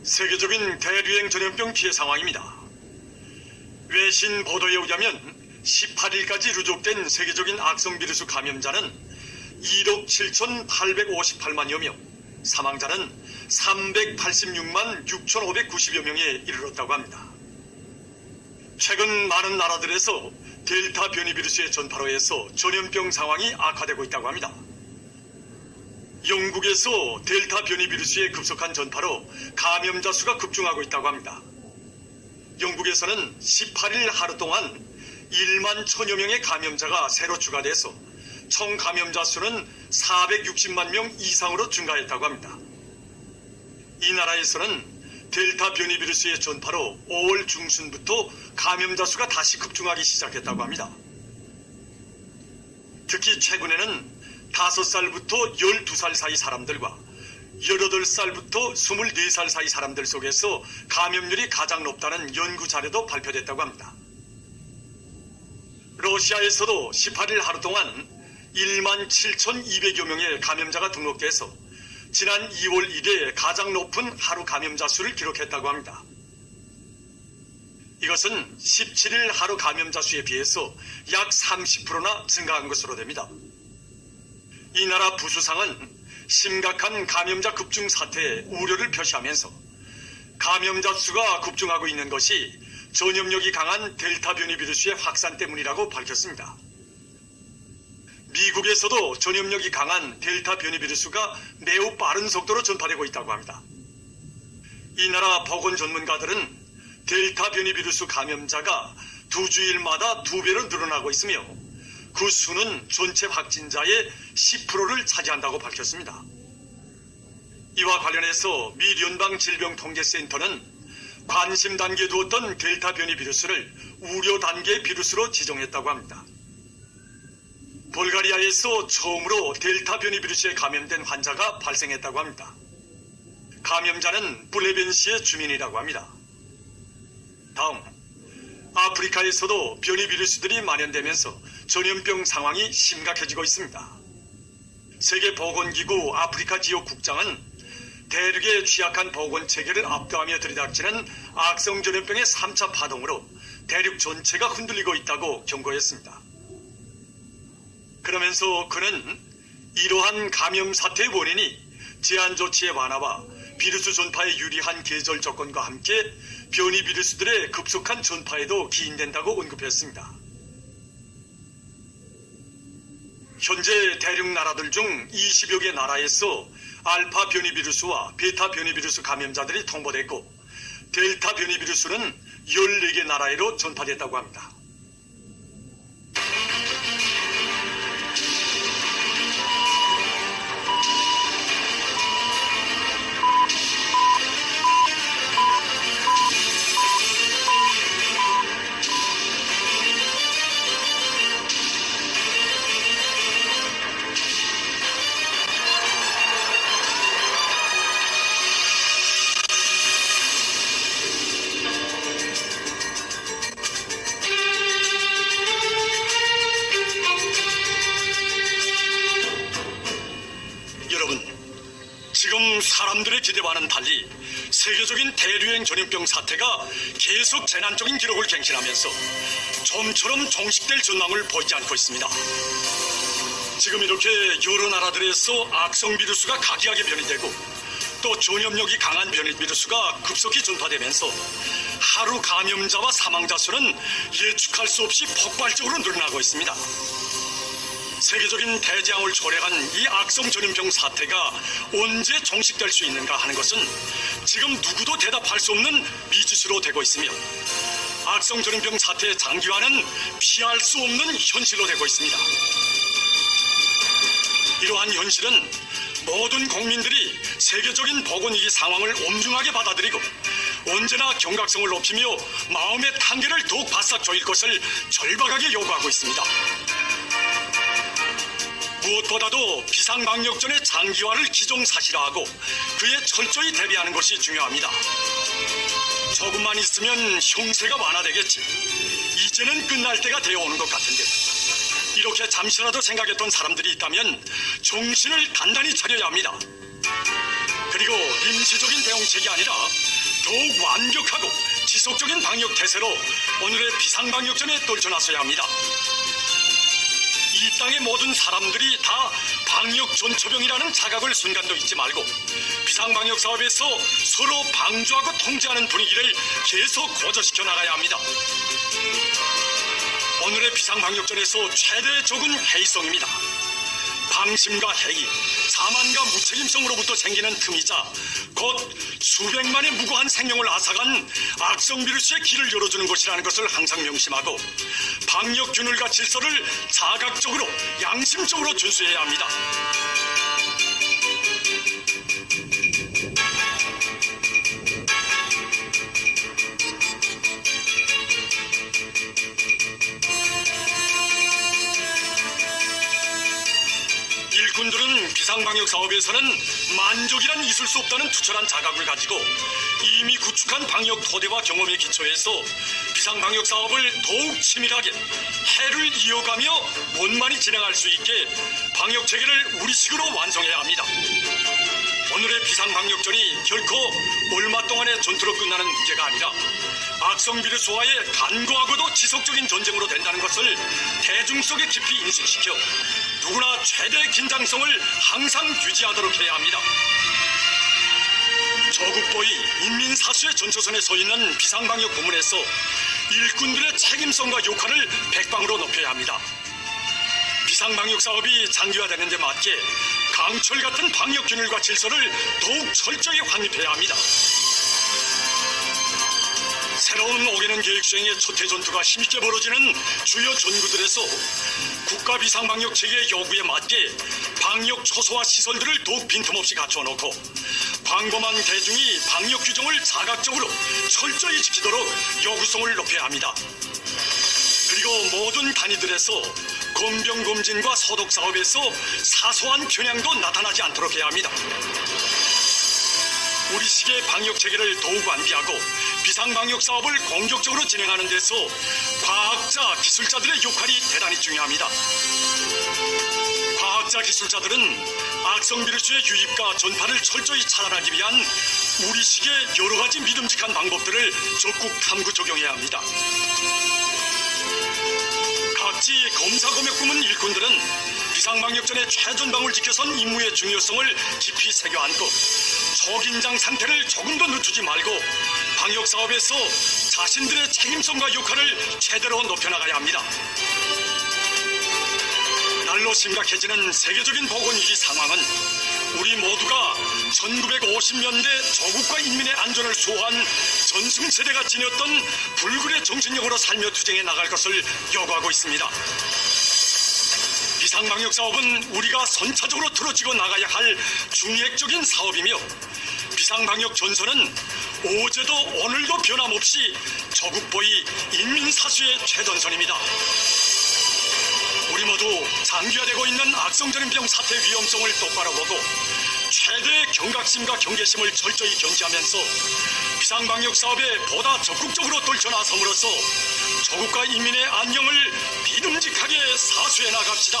세계적인 대류행 전염병 피해 상황입니다. 외신 보도에 의하면 18일까지 누적된 세계적인 악성 비루스 감염자는 1억 7,858만여 명, 사망자는 386만 6,590여 명에 이르렀다고 합니다. 최근 많은 나라들에서 델타 변이 비루스의 전파로 해서 전염병 상황이 악화되고 있다고 합니다. 영국에서 델타 변이 비루스의 급속한 전파로 감염자 수가 급증하고 있다고 합니다. 영국에서는 18일 하루 동안 1만 1,000여 명의 감염자가 새로 추가돼서 총 감염자 수는 460만 명 이상으로 증가했다고 합니다. 이 나라에서는 델타 변이 비루스의 전파로 5월 중순부터 감염자 수가 다시 급증하기 시작했다고 합니다. 특히 최근에는 5살부터 12살 사이 사람들과 18살부터 24살 사이 사람들 속에서 감염률이 가장 높다는 연구 자료도 발표됐다고 합니다. 러시아에서도 18일 하루 동안 1만 7,200여 명의 감염자가 등록돼서 지난 2월 이래 가장 높은 하루 감염자 수를 기록했다고 합니다. 이것은 17일 하루 감염자 수에 비해서 약 30%나 증가한 것으로 됩니다. 이 나라 부수상은 심각한 감염자 급증 사태에 우려를 표시하면서 감염자 수가 급증하고 있는 것이 전염력이 강한 델타 변이 비루스의 확산 때문이라고 밝혔습니다. 미국에서도 전염력이 강한 델타 변이 비루스가 매우 빠른 속도로 전파되고 있다고 합니다. 이 나라 보건 전문가들은 델타 변이 비루스 감염자가 2주일마다 2배로 늘어나고 있으며 그 수는 전체 확진자의 10%를 차지한다고 밝혔습니다. 이와 관련해서 미 연방질병통제센터는 관심 단계에 두었던 델타 변이 비루스를 우려 단계 비루스로 지정했다고 합니다. 불가리아에서 처음으로 델타 변이 비루스에 감염된 환자가 발생했다고 합니다. 감염자는 블레벤시의 주민이라고 합니다. 다음, 아프리카에서도 변이 비루스들이 만연되면서 전염병 상황이 심각해지고 있습니다. 세계보건기구 아프리카 지역 국장은 대륙의 취약한 보건 체계를 압도하며 들이닥치는 악성 전염병의 3차 파동으로 대륙 전체가 흔들리고 있다고 경고했습니다. 그러면서 그는 이러한 감염 사태의 원인이 제한 조치의 완화와 비루스 전파에 유리한 계절 조건과 함께 변이 비루스들의 급속한 전파에도 기인된다고 언급했습니다. 현재 대륙 나라들 중 20여 개 나라에서 알파 변이 비루스와 베타 변이 비루스 감염자들이 통보됐고 델타 변이 비루스는 14개 나라로 전파됐다고 합니다. 지금 사람들의 기대와는 달리 세계적인 대류행 전염병 사태가 계속 재난적인 기록을 갱신하면서 좀처럼 종식될 전망을 보이지 않고 있습니다. 지금 이렇게 여러 나라들에서 악성 비루스가 각기하게 변이되고 또 전염력이 강한 변이 비루스가 급속히 전파되면서 하루 감염자와 사망자 수는 예측할 수 없이 폭발적으로 늘어나고 있습니다. 세계적인 대재앙을 초래한 이 악성 전염병 사태가 언제 종식될 수 있는가 하는 것은 지금 누구도 대답할 수 없는 미지수로 되고 있으며 악성 전염병 사태의 장기화는 피할 수 없는 현실로 되고 있습니다. 이러한 현실은 모든 국민들이 세계적인 보건위기 상황을 엄중하게 받아들이고 언제나 경각성을 높이며 마음의 단계를 더욱 바싹 조일 것을 절박하게 요구하고 있습니다. 무엇보다도 비상방역전의 장기화를 기정사실화하고 그에 철저히 대비하는 것이 중요합니다. 조금만 있으면 형세가 완화되겠지. 이제는 끝날 때가 되어오는 것 같은데 이렇게 잠시라도 생각했던 사람들이 있다면 정신을 단단히 차려야 합니다. 그리고 임시적인 대응책이 아니라 더욱 완벽하고 지속적인 방역 태세로 오늘의 비상방역전에 떨쳐나서야 합니다. 이 땅의 모든 사람들이 다 방역 전초병이라는 자각을 순간도 잊지 말고 비상방역 사업에서 서로 방조하고 통제하는 분위기를 계속 고조시켜 나가야 합니다. 오늘의 비상방역전에서 최대 적은 해이성입니다. 방심과 해이, 사만과 무책임성으로부터 생기는 틈이자 곧 수백만의 무고한 생명을 앗아간 악성 비루스의 길을 열어주는 것이라는 것을 항상 명심하고 방역 균열과 질서를 자각적으로 양심적으로 준수해야 합니다. 일꾼들은 비상방역 사업에서는 만족이란 있을 수 없다는 투철한 자각을 가지고 이미 구축한 방역 토대와 경험에 기초해서 비상방역 사업을 더욱 치밀하게 해를 이어가며 원만히 진행할 수 있게 방역 체계를 우리식으로 완성해야 합니다. 오늘의 비상방역전이 결코 얼마 동안의 전투로 끝나는 문제가 아니라 악성 비루스와의 간거하고도 지속적인 전쟁으로 된다는 것을 대중 속에 깊이 인식시켜 누구나 최대 긴장성을 항상 유지하도록 해야 합니다. 저국보위 인민사수의 전초선에 서 있는 비상방역 부문에서 일꾼들의 책임성과 역할을 백방으로 높여야 합니다. 비상방역 사업이 장기화되는 데 맞게 강철 같은 방역 균열과 질서를 더욱 철저히 확립해야 합니다. 새로운 오개는 계획 수행의 첫 해전투가 힘있게 벌어지는 주요 전구들에서 국가 비상방역 체계의 요구에 맞게 방역 초소화 시설들을 더욱 빈틈없이 갖춰놓고 광범한 대중이 방역 규정을 자각적으로 철저히 지키도록 요구성을 높여야 합니다. 그리고 모든 단위들에서 검병검진과 소독 사업에서 사소한 편향도 나타나지 않도록 해야 합니다. 우리식의 방역 체계를 더욱 완비하고 비상방역 사업을 공격적으로 진행하는 데서 과학자, 기술자들의 역할이 대단히 중요합니다. 과학자, 기술자들은 악성 비루스의 유입과 전파를 철저히 차단하기 위한 우리식의 여러 가지 믿음직한 방법들을 적극 탐구 적용해야 합니다. 각지 검사검역 부문 일꾼들은 비상방역전의 최전방을 지켜선 임무의 중요성을 깊이 새겨안고 초긴장 상태를 조금도 늦추지 말고 방역사업에서 자신들의 책임성과 역할을 제대로 높여나가야 합니다. 날로 심각해지는 세계적인 보건위기 상황은 우리 모두가 1950년대 조국과 인민의 안전을 수호한 전승세대가 지녔던 불굴의 정신력으로 살며 투쟁해 나갈 것을 요구하고 있습니다. 비상방역 사업은 우리가 선차적으로 틀어지고 나가야 할 중핵적인 사업이며 비상방역 전선은 어제도 오늘도 변함없이 조국보위 인민사수의 최전선입니다. 우리 모두 장기화되고 있는 악성전염병 사태 위험성을 똑바로 보고 최대의 경각심과 경계심을 철저히 견지하면서 비상방역 사업에 보다 적극적으로 떨쳐나섬으로써 조국과 인민의 안녕을 믿음직하게 사수해 나갑시다.